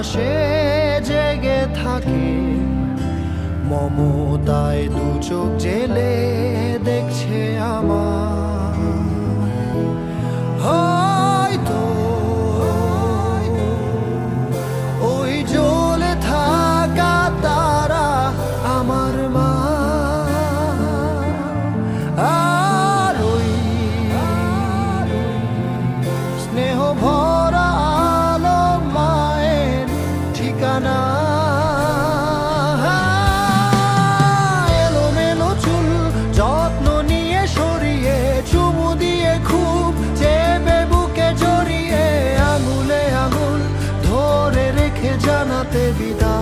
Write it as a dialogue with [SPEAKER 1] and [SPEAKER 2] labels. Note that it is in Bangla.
[SPEAKER 1] পাশে জেগে থাকে, মমতায় দু চোখ জেলে দেখছে আমার। হয়তো ওই জ্বলে থাকা তারা আমার মা, আর ওই স্নেহ ভরা আলো মায়ের ঠিকানা। এলোমেলো চুল যত্ন নিয়ে সরিয়ে, চুমু দিয়ে খুব চেপে বুকে জড়িয়ে, আঙুলে আঙুল ধরে রেখে জানাতে বিদায়।